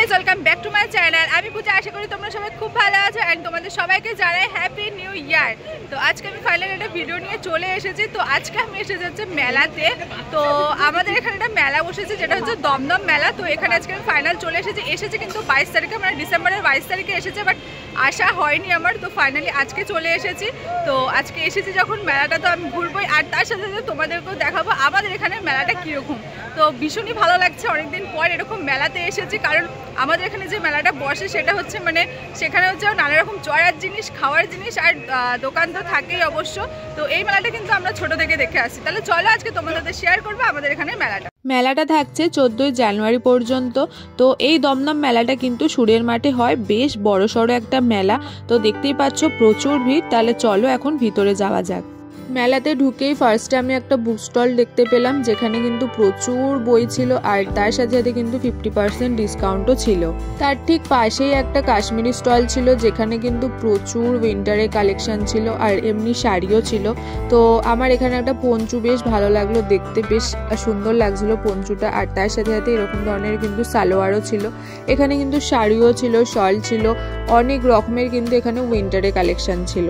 Guys, welcome back to my channel. আমি পূজা, আশা করি তোমরা সবাই খুব ভালো আছো এন্ড তোমাদের সবাইকে জানাই হ্যাপি নিউ ইয়ার। তো আজকে আমি ফাইনালি একটা ভিডিও নিয়ে চলে এসেছি। তো আজকে আমি এসে যাচ্ছি মেলাতে। তো আমাদের এখানে একটা মেলা বসেছে, যেটা হচ্ছে দমদম মেলা। তো এখানে আজকে আমি ফাইনাল চলে এসেছি কিন্তু 22 তারিখে, মানে ডিসেম্বরের 22 তারিখে এসেছে, বাট আসা হয়নি আমার। তো ফাইনালি আজকে চলে এসেছি। তো আজকে এসেছি যখন মেলাটা, তো আমি ঘুরবোই, আর তার সাথে সাথে তোমাদেরকেও দেখাবো আমাদের এখানে মেলাটা কীরকম। তো ভীষণই ভালো লাগছে অনেকদিন পর এরকম মেলাতে এসেছি, কারণ আমাদের এখানে যে মেলাটা বসে সেটা হচ্ছে মানে সেখানে হচ্ছে নানা রকম চড়ার জিনিস, খাওয়ার জিনিস আর দোকান তো থাকেই অবশ্য। তো এই মেলাটা কিন্তু আমরা ছোট থেকে দেখে আসি। তাহলে চলো আজকে তোমাদের সাথে শেয়ার করবো আমাদের এখানে মেলাটা থাকছে 14 জানুয়ারি পর্যন্ত। তো এই দমদম মেলাটা কিন্তু সুরের মাঠে হয়, বেশ বড়সড় একটা মেলা। তো দেখতেই পাচ্ছ প্রচুর ভিড়। তাহলে চলো এখন ভিতরে যাওয়া যাক। মেলাতে ঢুকেই ফার্স্টে আমি একটা বুক স্টল দেখতে পেলাম, যেখানে কিন্তু প্রচুর বই ছিল, আর তার সাথে সাথে কিন্তু 50% ডিসকাউন্টও ছিল। তার ঠিক পাশেই একটা কাশ্মীরি স্টল ছিল, যেখানে কিন্তু প্রচুর উইন্টারের কালেকশন ছিল, আর এমনি শাড়িও ছিল। তো আমার এখানে একটা পঞ্চু বেশ ভালো লাগলো দেখতে, বেশ সুন্দর লাগছিল পঞ্চুটা, আর তার সাথে সাথে এরকম ধরনের কিন্তু সালোয়ারও ছিল। এখানে কিন্তু শাড়িও ছিল, শল ছিল, অনেক রকমের কিন্তু এখানে উইন্টারের কালেকশন ছিল।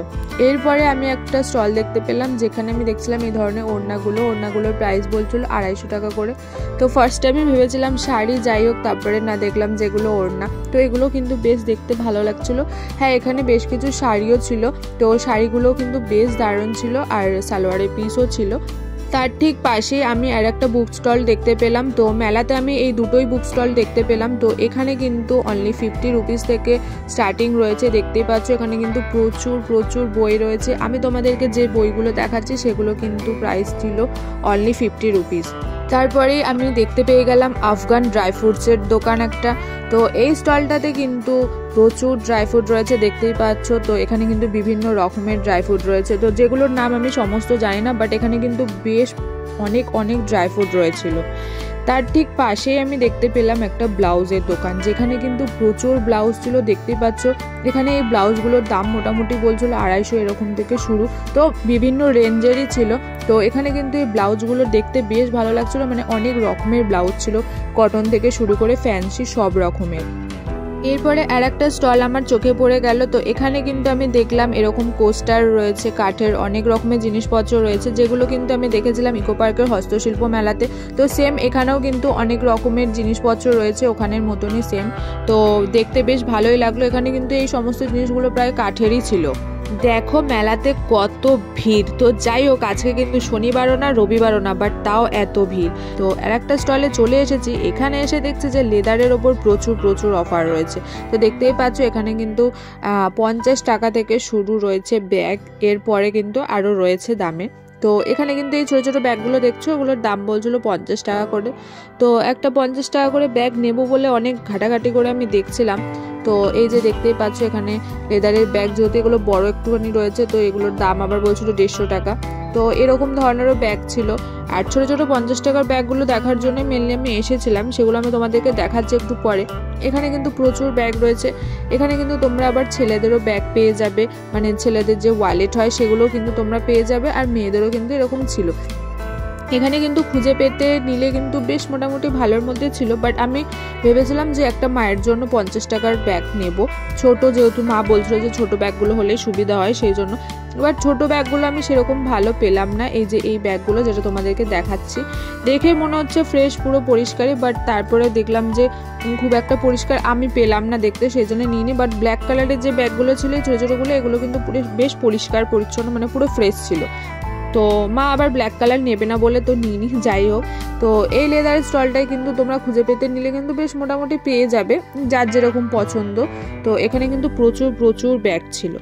এরপরে আমি একটা স্টল দেখতে পেলাম, যেখানে আমি দেখছিলাম এই ধরনের ওড়নাগুলোর প্রাইস বলছিল 250 টাকা করে। তো ফার্স্ট টাইমে ভেবেছিলাম শাড়ি, যাই হোক তারপরে না দেখলাম যেগুলো ওড়না। তো এগুলো কিন্তু বেশ দেখতে ভালো লাগছিল। হ্যাঁ, এখানে বেশ কিছু শাড়িও ছিল। তো শাড়িগুলো কিন্তু বেশ দারুণ ছিল, আর সালোয়ারের পিসও ছিল। তার ঠিক পাশে আমি আর একটা বুক স্টল দেখতে পেলাম। তো মেলাতে আমি এই দুটোই বুক স্টল দেখতে পেলাম। তো এখানে কিন্তু অনলি 50 রুপিস থেকে স্টার্টিং রয়েছে। দেখতেই পাচ্ছ এখানে কিন্তু প্রচুর বই রয়েছে। আমি তোমাদেরকে যে বইগুলো দেখাচ্ছি সেগুলো কিন্তু প্রাইস ছিল অনলি 50 রুপিস। তারপরে আমি দেখতে পেয়ে গেলাম আফগান ড্রাই ফ্রুটসের দোকান একটা। তো এই স্টলটাতে কিন্তু প্রচুর ড্রাই ফ্রুট রয়েছে, দেখতেই পাচ্ছ। তো এখানে কিন্তু বিভিন্ন রকমের ড্রাই ফ্রুট রয়েছে, তো যেগুলোর নাম আমি সমস্ত জানি না, বাট এখানে কিন্তু বেশ অনেক ড্রাই ফ্রুট রয়েছিল। তার ঠিক পাশেই আমি দেখতে পেলাম একটা ব্লাউজের দোকান, যেখানে কিন্তু প্রচুর ব্লাউজ ছিল। দেখতেই পাচ্ছ এখানে এই ব্লাউজগুলোর দাম মোটামুটি বলছিল 250 এরকম থেকে শুরু। তো বিভিন্ন রেঞ্জেরই ছিল। তো এখানে কিন্তু এই ব্লাউজগুলো দেখতে বেশ ভালো লাগছিল, মানে অনেক রকমের ব্লাউজ ছিল, কটন থেকে শুরু করে ফ্যান্সি সব রকমের। এরপরে আর একটা স্টল আমার চোখে পড়ে গেল। তো এখানে কিন্তু আমি দেখলাম এরকম কোস্টার রয়েছে, কাঠের অনেক রকমের জিনিসপত্র রয়েছে, যেগুলো কিন্তু আমি দেখেছিলাম ইকো পার্কের হস্তশিল্প মেলাতে। তো সেম এখানেও কিন্তু অনেক রকমের জিনিসপত্র রয়েছে, ওখানের মতনই সেম। তো দেখতে বেশ ভালোই লাগলো। এখানে কিন্তু এই সমস্ত জিনিসগুলো প্রায় কাঠেরই ছিল। দেখো মেলাতে কত ভিড়। তো যাই হোক, আজকে কিন্তু শনিবারও না রবিবারও না, বাট তাও এত ভিড়। তো আর একটা স্টলে চলে এসেছি। এখানে এসে দেখছি যে লেদারের ওপর প্রচুর অফার রয়েছে। তো দেখতেই পাচ্ছ এখানে কিন্তু 50 টাকা থেকে শুরু রয়েছে ব্যাগ, এরপরে কিন্তু আরও রয়েছে দামে। তো এখানে কিন্তু এই ছোটো ছোটো ব্যাগগুলো দেখছো, ওগুলোর দাম বলছিল 50 টাকা করে। তো একটা 50 টাকা করে ব্যাগ নেব বলে অনেক ঘাটাঘাটি করে আমি দেখছিলাম। তো এই যে দেখতেই পাচ্ছ এখানে লেদারের ব্যাগ, যেহেতু এগুলো বড় একটুখানি রয়েছে, তো এগুলোর দাম আবার বলছিল 150 টাকা। তো এরকম ধরনেরও ব্যাগ ছিল। আর ছোটো 50 টাকার ব্যাগগুলো দেখার জন্য মেনলি আমি এসেছিলাম, সেগুলো আমি তোমাদেরকে দেখাচ্ছি একটু পরে। এখানে কিন্তু প্রচুর ব্যাগ রয়েছে। এখানে কিন্তু তোমরা আবার ছেলেদেরও ব্যাগ পেয়ে যাবে, মানে ছেলেদের যে ওয়ালেট হয় সেগুলোও কিন্তু তোমরা পেয়ে যাবে, আর মেয়েদেরও কিন্তু এরকম ছিল। এখানে কিন্তু খুঁজে পেতে নিলে কিন্তু বেশ মোটামুটি ভালোর মধ্যে ছিল, বাট আমি ভেবেছিলাম যে একটা মায়ের জন্য 50 টাকার ব্যাগ নেব, ছোট, যেহেতু মা বলছিল যে ছোট ব্যাগগুলো হলে সুবিধা হয় সেই জন্য। এবার ছোট ব্যাগগুলো আমি সেরকম ভালো পেলাম না। এই যে এই ব্যাগগুলো যেটা তোমাদেরকে দেখাচ্ছি, দেখে মনে হচ্ছে ফ্রেশ, পুরো পরিষ্কারই, বাট তারপরে দেখলাম যে খুব একটা পরিষ্কার আমি পেলাম না দেখতে, সেই জন্য নিইনি। বাট ব্ল্যাক কালারের যে ব্যাগগুলো ছিল এই ছোটো ছোটোগুলো, এগুলো কিন্তু বেশ পরিষ্কার পরিচ্ছন্ন, মানে পুরো ফ্রেশ ছিল। তো মা আবার ব্ল্যাক কালার নেবে না বলে তো নিইনি। যাই হোক, তো এই লেদার স্টলটাই কিন্তু তোমরা খুঁজে পেতে নিলে কিন্তু বেশ মোটামুটি পেয়ে যাবে, যার যেরকম পছন্দ। তো এখানে কিন্তু প্রচুর ব্যাগ ছিল।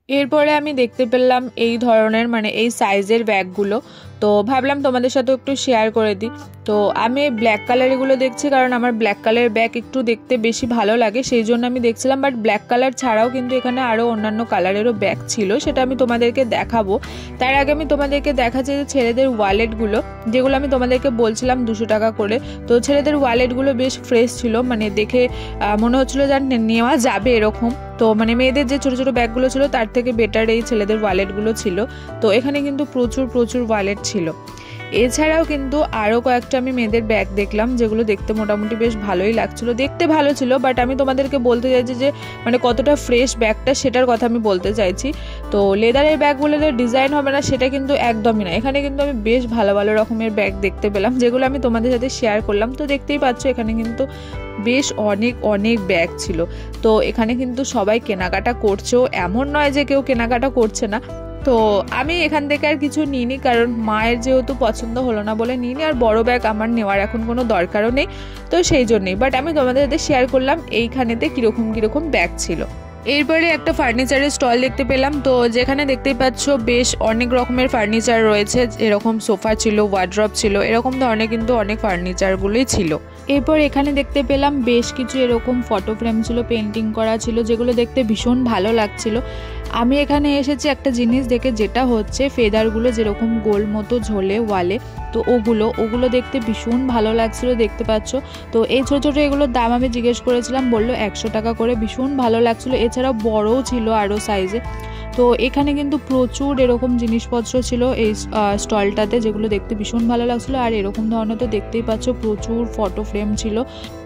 এরপরে আমি দেখতে পেলাম এই ধরনের, মানে এই সাইজের ব্যাগগুলো। তো ভাবলাম তোমাদের সাথে একটু শেয়ার করে দিই। তো আমি ব্ল্যাক কালারগুলো দেখছি, কারণ আমার ব্ল্যাক কালারের ব্যাগ একটু দেখতে বেশি ভালো লাগে, সেই জন্য আমি দেখছিলাম। বাট ব্ল্যাক কালার ছাড়াও কিন্তু এখানে আরও অন্যান্য কালারেরও ব্যাগ ছিল, সেটা আমি তোমাদেরকে দেখাবো। তার আগে আমি তোমাদেরকে দেখাচ্ছি যে ছেলেদের ওয়ালেটগুলো, যেগুলো আমি তোমাদেরকে বলছিলাম 200 টাকা করে। তো ছেলেদের ওয়ালেটগুলো বেশ ফ্রেশ ছিল, মানে দেখে মনে হচ্ছিলো যে নেওয়া যাবে এরকম। তো মানে মেয়েদের যে ছোটো ছোটো ব্যাগগুলো ছিল তার থেকে বেটার এই ছেলেদের ওয়ালেটগুলো ছিল। তো এখানে কিন্তু প্রচুর ওয়ালেট ছিল। এছাড়াও কিন্তু আরও কয়েকটা আমি মেয়েদের ব্যাগ দেখলাম, যেগুলো দেখতে মোটামুটি বেশ ভালোই লাগছিলো, দেখতে ভালো ছিল। বাট আমি তোমাদেরকে বলতে চাইছি যে মানে কতটা ফ্রেশ ব্যাগটা সেটার কথা আমি বলতে চাইছি। তো লেদারের ব্যাগগুলোতে ডিজাইন হবে না সেটা কিন্তু একদমই না, এখানে কিন্তু আমি বেশ ভালো ভালো রকমের ব্যাগ দেখতে পেলাম, যেগুলো আমি তোমাদের সাথে শেয়ার করলাম। তো দেখতেই পাচ্ছ এখানে কিন্তু বেশ অনেক অনেক ব্যাগ ছিল। তো এখানে কিন্তু সবাই কেনাকাটা করছেও, এমন নয় যে কেউ কেনাকাটা করছে না। তো আমি এখান থেকে আর কিছু নিইনি, কারণ মায়ের যেহেতু পছন্দ হলো না বলে নিইনি, আর বড় ব্যাগ আমার নেওয়ার এখন কোনো দরকারও নেই, তো সেই জন্যই। বাট আমি তোমাদের সাথে শেয়ার করলাম এইখানেতে কীরকম কীরকম ব্যাগ ছিল। এরপরে একটা ফার্নিচারের স্টল দেখতে পেলাম, তো যেখানে দেখতেই পাচ্ছ বেশ অনেক রকমের ফার্নিচার রয়েছে, এরকম সোফা ছিল, ওয়ার্ড্রপ ছিল, এরকম ধরনের কিন্তু অনেক ফার্নিচারগুলোই ছিল। এরপর এখানে দেখতে পেলাম বেশ কিছু এরকম ফটো ফ্রেম ছিল, পেন্টিং করা ছিল, যেগুলো দেখতে ভীষণ ভালো লাগছিল। আমি এখানে এসেছি একটা জিনিস দেখে, যেটা হচ্ছে ফেদারগুলো যেরকম গোল মতো ঝোলে ওয়ালে, তো ওগুলো দেখতে ভীষণ ভালো লাগছিল, দেখতে পাচ্ছ। তো এই ছোটো ছোটো এগুলোর দাম আমি জিজ্ঞেস করেছিলাম, বললো 100 টাকা করে, ভীষণ ভালো লাগছিলো। এছাড়াও বড়ও ছিল আরও সাইজে। তো এখানে কিন্তু প্রচুর এরকম জিনিসপত্র ছিল এই স্টলটাতে, যেগুলো দেখতে ভীষণ ভালো লাগছিলো। আর এরকম ধরনের তো দেখতেই পাচ্ছ প্রচুর ফটো ফ্রেম ছিল।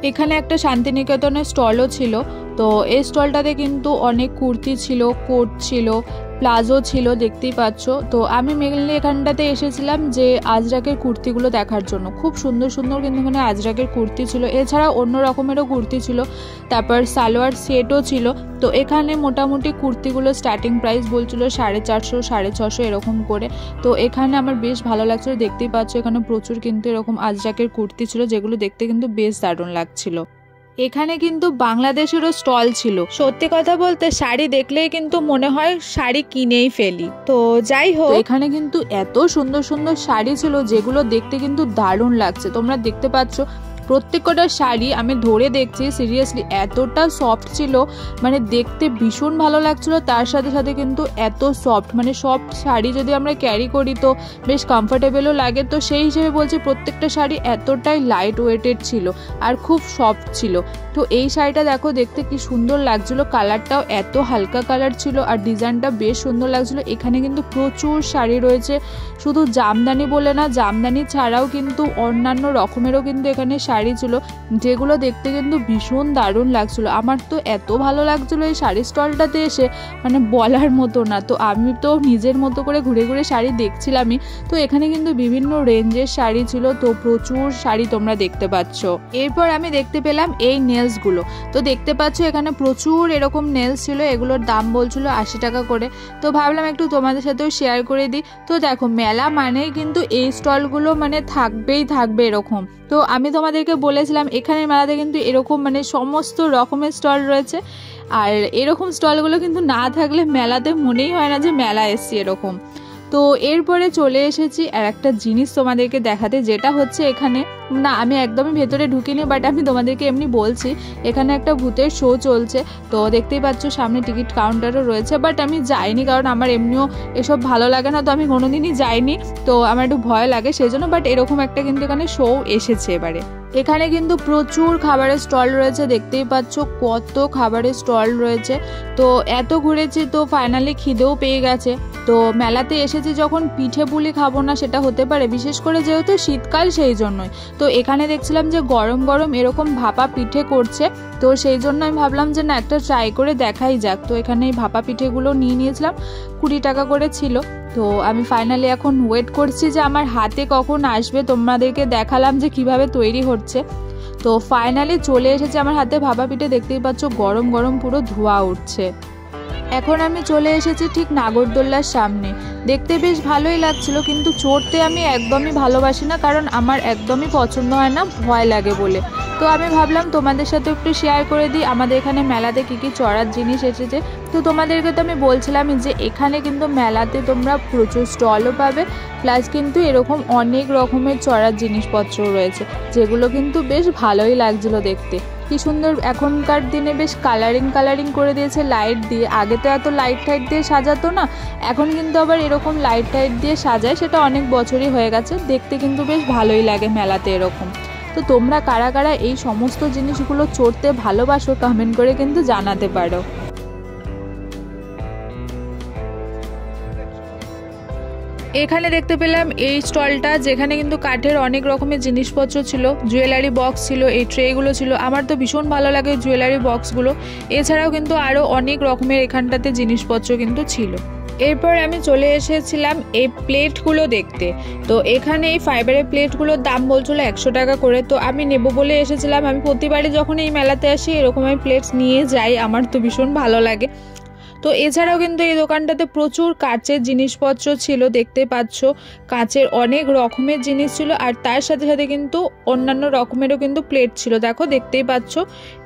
এখানে একটা শান্তিনিকেতনের স্টলও ছিল, তো এই স্টলটাতে কিন্তু অনেক কুর্তি ছিল, কোট ছিল, প্লাজো ছিল, দেখতেই পাচ্ছ। তো আমি মেনলি এখানটাতে এসেছিলাম যে আজরাকের কুর্তিগুলো দেখার জন্য, খুব সুন্দর সুন্দর কিন্তু এখানে আজরাকের কুর্তি ছিল, এছাড়া অন্য রকমেরও কুর্তি ছিল, তারপর সালোয়ার সেটও ছিল। তো এখানে মোটামুটি কুর্তিগুলো স্টার্টিং প্রাইস বলছিল 450, 650 এরকম করে। তো এখানে আমার বেশ ভালো লাগছিল, দেখতেই পাচ্ছ এখানে প্রচুর কিন্তু এরকম আজরাকের কুর্তি ছিল, যেগুলো দেখতে কিন্তু বেশ দারুণ লাগছিল। এখানে কিন্তু বাংলাদেশেরও স্টল ছিল। সত্যি কথা বলতে শাড়ি দেখলেই কিন্তু মনে হয় শাড়ি কিনেই ফেলি। তো যাই হোক, এখানে কিন্তু এত সুন্দর সুন্দর শাড়ি ছিল, যেগুলো দেখতে কিন্তু দারুণ লাগছে। তোমরা দেখতে পাচ্ছ প্রত্যেকটা শাড়ি আমি ধরে দেখছি, সিরিয়াসলি এতটা সফট ছিল, মানে দেখতে ভীষণ ভালো লাগছিল। তার সাথে সাথে কিন্তু এত সফট, মানে সফট শাড়ি যদি আমরা ক্যারি করি তো বেশ কমফোর্টেবলও লাগে। তো সেই হিসেবে বলছি প্রত্যেকটা শাড়ি এতটাই লাইট ওয়েটেড ছিল আর খুব সফট ছিল। তো এই শাড়িটা দেখো দেখতে কি সুন্দর লাগছিল, কালারটাও এত হালকা কালার ছিল আর ডিজাইনটা বেশ সুন্দর লাগছিল। এখানে কিন্তু প্রচুর শাড়ি রয়েছে, শুধু জামদানি বলে না, জামদানি ছাড়াও কিন্তু অন্যান্য রকমেরও কিন্তু এখানে শাড়ি ছিল, যেগুলো দেখতে কিন্তু ভীষণ দারুণ লাগছিল। আমার তো এত ভালো লাগছিল এই শাড়ি স্টলটাতে এসে, মানে বলার মতো না। তো আমি তো নিজের মতো করে ঘুরে ঘুরে শাড়ি দেখছিলামই। তো এখানে কিন্তু বিভিন্ন রেঞ্জের শাড়ি ছিল, তো প্রচুর শাড়ি তোমরা দেখতে পাচ্ছ। এরপর আমি দেখতে পেলাম এই নেলসগুলো, তো দেখতে পাচ্ছ এখানে প্রচুর এরকম নেলস ছিল, এগুলোর দাম বলছিল 80 টাকা করে। তো ভাবলাম একটু তোমাদের সাথেও শেয়ার করে দিই। তো দেখো মেলা মানেই কিন্তু এই স্টলগুলো মানে থাকবেই থাকবে এরকম। তো আমি তোমাদেরকে বলেছিলাম এখানে মেলাতে কিন্তু এরকম মানে সমস্ত রকমের স্টল রয়েছে, আর এরকম স্টলগুলো কিন্তু না থাকলে মেলাতে মনেই হয় না যে মেলা এসছি এরকম। তো এরপরে চলে এসেছি আর একটা জিনিস তোমাদেরকে দেখাতে, যেটা হচ্ছে এখানে না আমি একদমই ভেতরে ঢুকিনি, বাট আমি তোমাদেরকে এমনি বলছি এখানে একটা ভূতের শো চলছে। তো দেখতেই পাচ্ছ সামনে টিকিট কাউন্টারও রয়েছে, বাট আমি যাইনি কারণ আমার এমনিও এসব ভালো লাগে না, তো আমি কোনোদিনই যাইনি, তো আমার একটু ভয় লাগে সেই জন্য। বাট এরকম একটা কিন্তু এখানে শো এসেছে এবারে। এখানে কিন্তু প্রচুর খাবারের স্টল রয়েছে, দেখতেই পাচ্ছ কত খাবারের স্টল রয়েছে। তো এত ঘুরেছি তো ফাইনালি খিদেও পেয়ে গেছে। তো মেলাতে এসেছি যখন পিঠে পুলি খাবো না সেটা হতে পারে, বিশেষ করে যেহেতু শীতকাল সেই জন্যই। তো এখানে দেখছিলাম যে গরম গরম এরকম ভাপা পিঠে করছে, তো সেই জন্য আমি ভাবলাম যে না একটা ট্রাই করে দেখাই যাক। তো এখানে এই ভাপা পিঠেগুলো নিয়ে নিয়েছিলাম, 20 টাকা করে ছিল। তো আমি ফাইনালি এখন ওয়েট করছি যে আমার হাতে কখন আসবে, তোমাদেরকে দেখালাম যে কিভাবে তৈরি হচ্ছে। তো ফাইনালি চলে এসেছে আমার হাতে ভাপা পিঠে, দেখতেই পাচ্ছ গরম গরম পুরো ধোঁয়া উঠছে। এখন আমি চলে এসেছি ঠিক নাগরদোল্লার সামনে, দেখতে বেশ ভালোই লাগছিল, কিন্তু চড়তে আমি একদমই ভালোবাসি না, কারণ আমার একদমই পছন্দ হয় না, ভয় লাগে বলে। তো আমি ভাবলাম তোমাদের সাথে একটু শেয়ার করে দিই আমাদের এখানে মেলাতে কী কী চড়ার জিনিস এসেছে। তো তোমাদেরকে তো আমি বলছিলামই যে এখানে কিন্তু মেলাতে তোমরা প্রচুর স্টলও পাবে, প্লাস কিন্তু এরকম অনেক রকমের চড়ার জিনিসপত্র রয়েছে, যেগুলো কিন্তু বেশ ভালোই লাগছিলো দেখতে। কি সুন্দর এখনকার দিনে বেশ কালারিং করে দিয়েছে লাইট দিয়ে। আগে তো এত লাইট টাইট দিয়ে সাজাতো না, এখন কিন্তু আবার এরকম লাইট টাইট দিয়ে সাজায়, সেটা অনেক বছরই হয়ে গেছে, দেখতে কিন্তু বেশ ভালোই লাগে মেলাতে এরকম। তো তোমরা কারা কারা এই সমস্ত জিনিসগুলো চড়তে ভালোবাসো কমেন্ট করে কিন্তু জানাতে পারো। এখানে দেখতে পেলাম এই স্টলটা, যেখানে কিন্তু কাঠের অনেক রকমের জিনিসপত্র ছিল, জুয়েলারি বক্স ছিল, এই ট্রেগুলো ছিল। আমার তো ভীষণ ভালো লাগে জুয়েলারি বক্সগুলো। এছাড়াও কিন্তু আরও অনেক রকমের এখানটাতে জিনিসপত্র কিন্তু ছিল। এরপর আমি চলে এসেছিলাম এই প্লেটগুলো দেখতে। তো এখানে এই ফাইবারের প্লেটগুলোর দাম বলছিল 100 টাকা করে। তো আমি নেব বলে এসেছিলাম। আমি প্রতিবারই যখন এই মেলাতে আসি এরকম আমি প্লেটস নিয়ে যাই, আমার তো ভীষণ ভালো লাগে। তো এছাড়াও কিন্তু এই দোকানটাতে প্রচুর কাচের জিনিসপত্র ছিল, দেখতে পাচ্ছ কাচের অনেক রকমের জিনিস ছিল। আর তার সাথে সাথে কিন্তু অন্যান্য রকমেরও কিন্তু প্লেট ছিল, দেখো দেখতেই পাচ্ছ।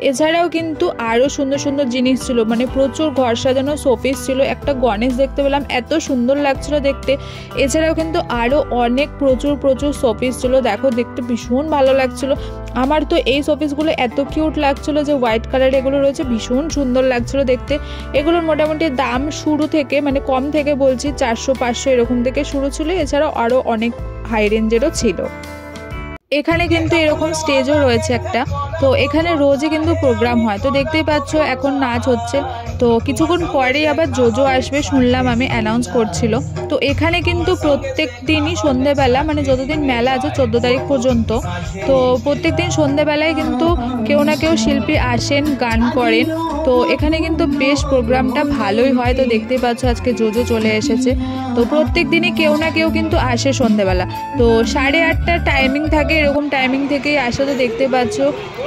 এছাড়াও কিন্তু আরও সুন্দর সুন্দর জিনিস ছিল, মানে প্রচুর ঘর সাজানো শোপিস ছিল। একটা গণেশ দেখতে পেলাম, এত সুন্দর লাগছিল দেখতে। এছাড়াও কিন্তু আরও অনেক প্রচুর শোপিস ছিল, দেখো দেখতে ভীষণ ভালো লাগছিল। আমার তো এই শোপিসগুলো এত কিউট লাগছিল, যে হোয়াইট কালার এগুলো রয়েছে, ভীষণ সুন্দর লাগছিল দেখতে। এগুলোর মোটামুটি দাম শুরু থেকে, মানে কম থেকে বলছি 400-500 এরকম থেকে শুরু ছিল। এছাড়াও আরও অনেক হাই রেঞ্জেরও ছিল। এখানে কিন্তু এরকম স্টেজও রয়েছে একটা। তো এখানে রোজই কিন্তু প্রোগ্রাম হয়। তো দেখতেই পাচ্ছ এখন নাচ হচ্ছে। তো কিছুক্ষণ পরেই আবার জোজো আসবে শুনলাম, আমি অ্যানাউন্স করছিল। তো এখানে কিন্তু প্রত্যেক দিনই সন্ধ্যেবেলা, মানে যতদিন মেলা আছে 14 তারিখ পর্যন্ত, তো প্রত্যেক দিন সন্ধ্যেবেলায় কিন্তু কেউ না কেউ শিল্পী আসেন, গান করেন। তো এখানে কিন্তু বেশ প্রোগ্রামটা ভালোই হয়। তো দেখতেই পাচ্ছ আজকে জোজো চলে এসেছে। তো প্রত্যেক দিনই কেউ না কেউ কিন্তু আসে সন্ধ্যেবেলা। তো 8:30 টাইমিং থাকে, এরকম টাইমিং থেকেই আসে। তো দেখতে পাচ্ছ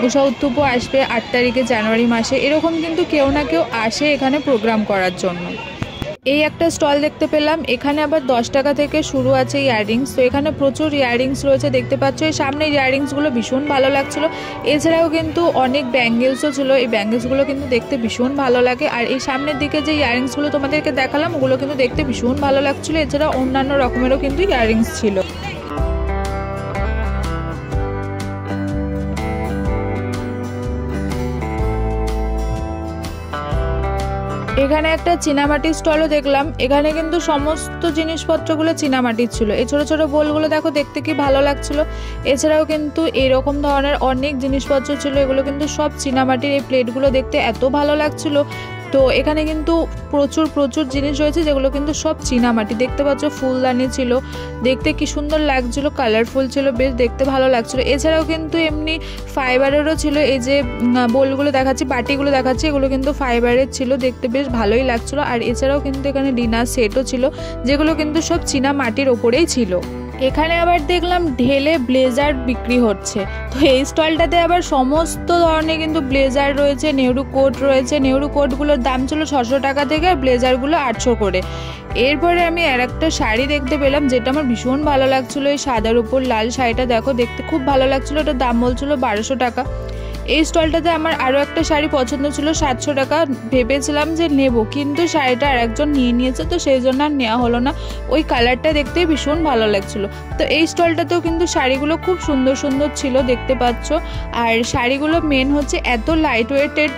উষা উত্থুপও আসবে 8 তারিখে জানুয়ারি মাসে। এরকম কিন্তু কেউ না কেউ আসে এখানে প্রোগ্রাম করার জন্য। এই একটা স্টল দেখতে পেলাম, এখানে আবার 10 টাকা থেকে শুরু আছে ইয়াররিংস। তো এখানে প্রচুর ইয়াররিংস রয়েছে, দেখতে পাচ্ছ। এই সামনে ইয়াররিংসগুলো ভীষণ ভালো লাগছিল। এছাড়াও কিন্তু অনেক ব্যাঙ্গেলসও ছিল, এই ব্যাঙ্গেলসগুলো কিন্তু দেখতে ভীষণ ভালো লাগে। আর এই সামনের দিকে যে ইয়াররিংসগুলো তোমাদেরকে দেখালাম ওগুলো কিন্তু দেখতে ভীষণ ভালো লাগছিল। এছাড়া অন্যান্য রকমেরও কিন্তু ইয়াররিংস ছিল। এখানে একটা চীনামাটির স্টলও দেখলাম। এখানে কিন্তু সমস্ত জিনিসপত্রগুলো চীনামাটির ছিল। এই ছোট ছোট বোলগুলো দেখো দেখতে কি ভালো লাগছিল। এছাড়াও কিন্তু এরকম ধরনের অনেক জিনিসপত্র ছিল, এগুলো কিন্তু সব চীনামাটির। এই প্লেটগুলো দেখতে এত ভালো লাগছিল। তো এখানে কিন্তু প্রচুর জিনিস রয়েছে যেগুলো কিন্তু সব চীনামাটি। দেখতে পাচ্ছ ফুলদানি ছিল, দেখতে কি সুন্দর লাগছিল, কালারফুল ছিল, বেশ দেখতে ভালো লাগছিল। এছাড়াও কিন্তু এমনি ফাইবারেরও ছিল। এই যে বোলগুলো দেখাচ্ছি, বাটিগুলো দেখাচ্ছি, এগুলো কিন্তু ফাইবারের ছিল, দেখতে বেশ ভালোই লাগছিল। আর এছাড়াও কিন্তু এখানে ডিনার সেটও ছিল, যেগুলো কিন্তু সব চীনামাটির ওপরেই ছিল। এখানে আবার দেখলাম ঢেলে ব্লেজার বিক্রি হচ্ছে। তো এই স্টলটাতে আবার সমস্ত ধরনের কিন্তু ব্লেজার রয়েছে, নেহরু কোট রয়েছে। নেহরু কোটগুলোর দাম ছিল 600 টাকা থেকে, আর ব্লেজারগুলো 800 করে। এরপরে আমি আর একটা শাড়ি দেখতে পেলাম, যেটা আমার ভীষণ ভালো লাগছিল। এই সাদার উপর লাল শাড়িটা দেখো দেখতে খুব ভালো লাগছিল। ওটার দাম বলছিল 1200 টাকা। এই স্টলটাতে আমার আরও একটা শাড়ি পছন্দ ছিল 700 টাকা। ভেবেছিলাম যে নেব, কিন্তু শাড়িটা আর একজন নিয়ে নিয়েছে, তো সেই জন্য আর নেওয়া হলো না। ওই কালারটা দেখতেই ভীষণ ভালো লাগছিল। তো এই স্টলটাতেও কিন্তু শাড়িগুলো খুব সুন্দর ছিল, দেখতে পাচ্ছ। আর শাড়িগুলো মেন হচ্ছে এত লাইট ওয়েটের,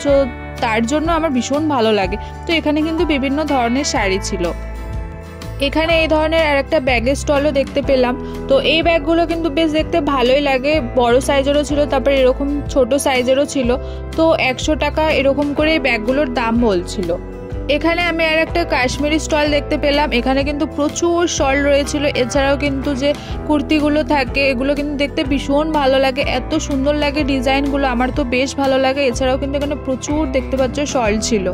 তার জন্য আমার ভীষণ ভালো লাগে। তো এখানে কিন্তু বিভিন্ন ধরনের শাড়ি ছিল। এখানে এই ধরনের আর একটা ব্যাগের স্টলও দেখতে পেলাম। তো এই ব্যাগগুলো কিন্তু বেশ দেখতে ভালোই লাগে, বড় সাইজেরও ছিল, তারপরে এরকম ছোট সাইজেরও ছিল। তো 100 টাকা এরকম করে এই ব্যাগগুলোর দাম বলছিল। এখানে আমি আর একটা কাশ্মীরি স্টল দেখতে পেলাম। এখানে কিন্তু প্রচুর স্টল রয়েছিল। এছাড়াও কিন্তু যে কুর্তিগুলো থাকে এগুলো কিন্তু দেখতে ভীষণ ভালো লাগে, এত সুন্দর লাগে ডিজাইনগুলো, আমার তো বেশ ভালো লাগে। এছাড়াও কিন্তু এখানে প্রচুর দেখতে পাচ্ছ স্টল ছিল।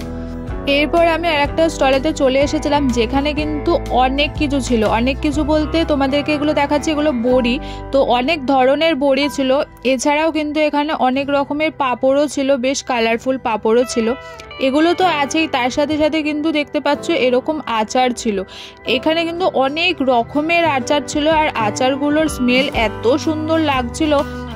এরপর আমি আর একটা স্টলেতে চলে এসেছিলাম, যেখানে কিন্তু অনেক কিছু ছিল। অনেক কিছু বলতে তোমাদেরকে এগুলো দেখাচ্ছি, এগুলো বড়ি। তো অনেক ধরনের বড়ি ছিল। এছাড়াও কিন্তু এখানে অনেক রকমের পাঁপড়ও ছিল, বেশ কালারফুল পাঁপড়ও ছিল। এগুলো তো আছেই, তার সাথে সাথে কিন্তু দেখতে পাচ্ছ এরকম আচার ছিল। এখানে কিন্তু অনেক রকমের আচার ছিল, আর আচারগুলোর স্মেল এত সুন্দর লাগছিল।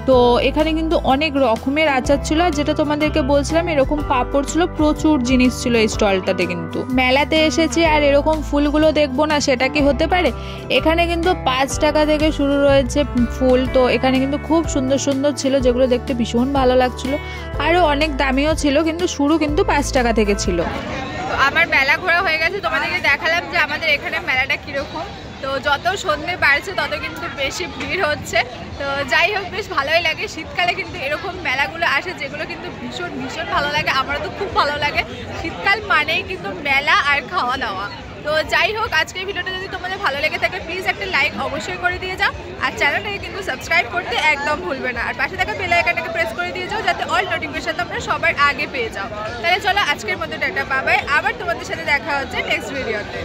তো এখানে কিন্তু অনেক রকমের আচার ছিল, আর যেটা তোমাদেরকে বলছিলাম এরকম পাঁপড় ছিল, প্রচুর জিনিস ছিল এই স্টলটাতে। কিন্তু মেলাতে এসেছি আর এরকম ফুলগুলো দেখবো না, সেটা কি হতে পারে? এখানে কিন্তু 5 টাকা থেকে শুরু রয়েছে ফুল। তো এখানে কিন্তু খুব সুন্দর ছিল, যেগুলো দেখতে ভীষণ ভালো লাগছিল। আরও অনেক দামিও ছিল, কিন্তু শুরু কিন্তু 5 টাকা থেকে ছিল। তো আমার মেলা ঘোরা হয়ে গেছে, তোমাদেরকে দেখালাম যে আমাদের এখানে মেলাটা কীরকম। তো যত সন্ধে বাড়ছে তত কিন্তু বেশি ভিড় হচ্ছে। তো যাই হোক, বেশ ভালোই লাগে। শীতকালে কিন্তু এরকম মেলাগুলো আসে, যেগুলো কিন্তু ভীষণ ভালো লাগে। আমারও তো খুব ভালো লাগে। শীতকাল মানেই কিন্তু মেলা আর খাওয়া দাওয়া। তো যাই হোক, আজকের ভিডিওটা যদি তোমাদের ভালো লেগে থাকে প্লিজ একটা লাইক অবশ্যই করে দিয়ে যাও, আর চ্যানেলটাকে কিন্তু সাবস্ক্রাইব করতে একদম ভুলবে না, আর পাশে থাকা বেল আইকনটাকে প্রেস করে দিয়ে যাও যাতে অল নোটিফিকেশন তোমরা সবার আগে পেয়ে যাও। তাহলে চলো আজকের মতো টাটা, বাই বাই, আবার তোমাদের সাথে দেখা হচ্ছে নেক্সট ভিডিওতে।